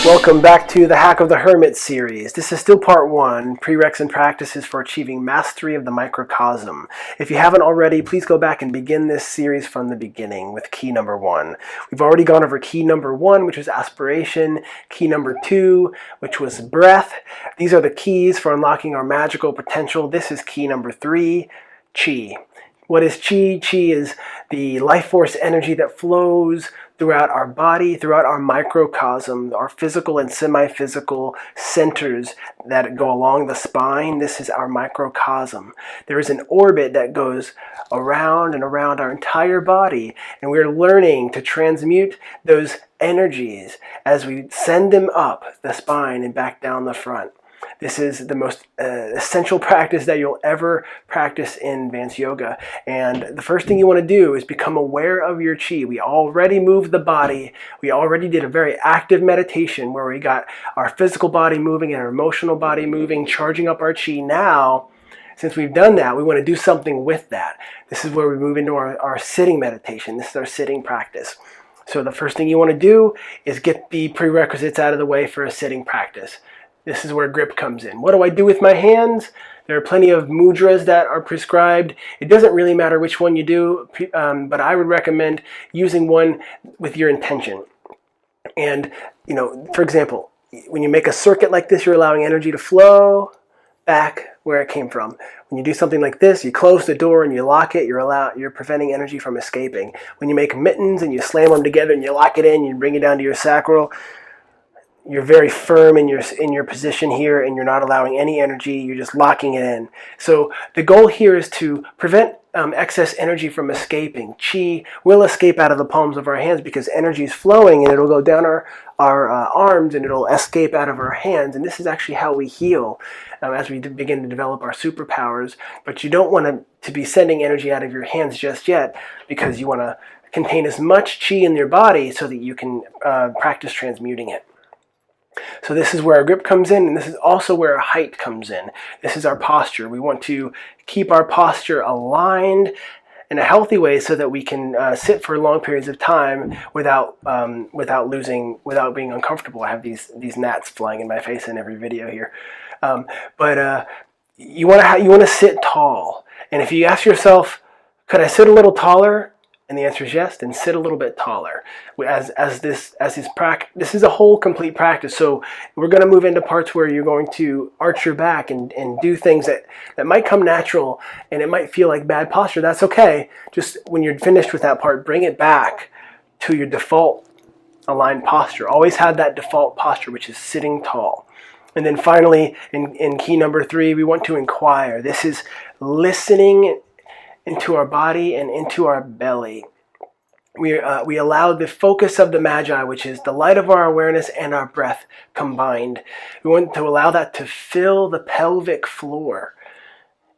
Welcome back to the Hack of the Hermit series. This is still part 1, prereqs and practices for achieving mastery of the microcosm. If you haven't already, please go back and begin this series from the beginning with key number 1. We've already gone over key number 1, which was aspiration, key number 2, which was breath. These are the keys for unlocking our magical potential. This is key number 3, chi. What is chi? Chi is the life force energy that flows throughout our body, throughout our microcosm, our physical and semi-physical centers that go along the spine. This is our microcosm. There is an orbit that goes around and around our entire body, and we're learning to transmute those energies as we send them up the spine and back down the front. This is the most essential practice that you'll ever practice in advanced yoga. And the first thing you want to do is become aware of your chi. We already moved the body. We already did a very active meditation where we got our physical body moving and our emotional body moving, charging up our chi. Now, since we've done that, we want to do something with that. This is where we move into our sitting meditation. This is our sitting practice. So the first thing you want to do is get the prerequisites out of the way for a sitting practice. This is where grip comes in. What do I do with my hands? There are plenty of mudras that are prescribed. It doesn't really matter which one you do, but I would recommend using one with your intention. And, for example, when you make a circuit like this, you're allowing energy to flow back where it came from. When you do something like this, you close the door and you lock it, you're preventing energy from escaping. When you make mittens and you slam them together and you lock it in, you bring it down to your sacral, you're very firm in your position here, and you're not allowing any energy. You're just locking it in. So the goal here is to prevent excess energy from escaping. Chi will escape out of the palms of our hands because energy is flowing, and it'll go down our arms, and it'll escape out of our hands. And this is actually how we heal as we begin to develop our superpowers. But you don't want to be sending energy out of your hands just yet, because you want to contain as much chi in your body so that you can practice transmuting it. So this is where our grip comes in, and this is also where our height comes in. This is our posture. We want to keep our posture aligned in a healthy way so that we can sit for long periods of time without being uncomfortable. I have these gnats flying in my face in every video here. But you want to sit tall. And if you ask yourself, could I sit a little taller? And the answer is yes, then sit a little bit taller. This is a whole complete practice. So we're going to move into parts where you're going to arch your back and do things that might come natural, and it might feel like bad posture. That's okay. Just when you're finished with that part, bring it back to your default aligned posture. Always have that default posture, which is sitting tall. And then finally, in key number 3, we want to inquire. This is listening into our body and into our belly. We allow the focus of the Magi, which is the light of our awareness and our breath combined. We want to allow that to fill the pelvic floor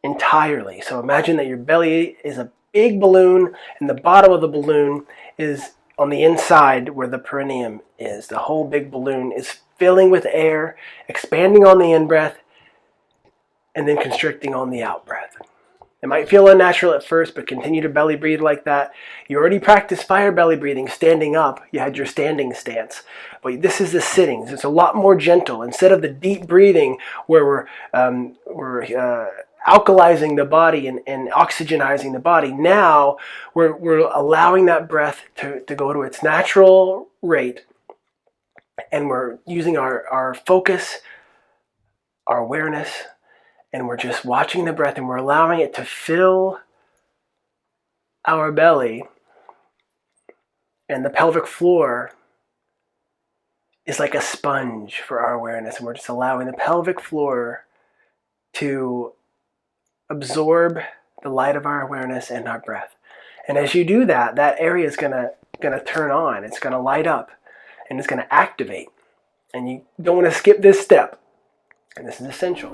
entirely. So imagine that your belly is a big balloon, and the bottom of the balloon is on the inside where the perineum is. The whole big balloon is filling with air, expanding on the in-breath, and then constricting on the out-breath. It might feel unnatural at first, but continue to belly breathe like that. You already practiced fire belly breathing, standing up. You had your standing stance. But this is the sittings. It's a lot more gentle. Instead of the deep breathing where we're alkalizing the body and oxygenizing the body, now we're allowing that breath to go to its natural rate. And we're using our focus, our awareness, and we're just watching the breath, and we're allowing it to fill our belly. And the pelvic floor is like a sponge for our awareness, and we're just allowing the pelvic floor to absorb the light of our awareness and our breath. And as you do that, that area is gonna turn on. It's gonna light up, and it's gonna activate. And you don't want to skip this step. And this is essential.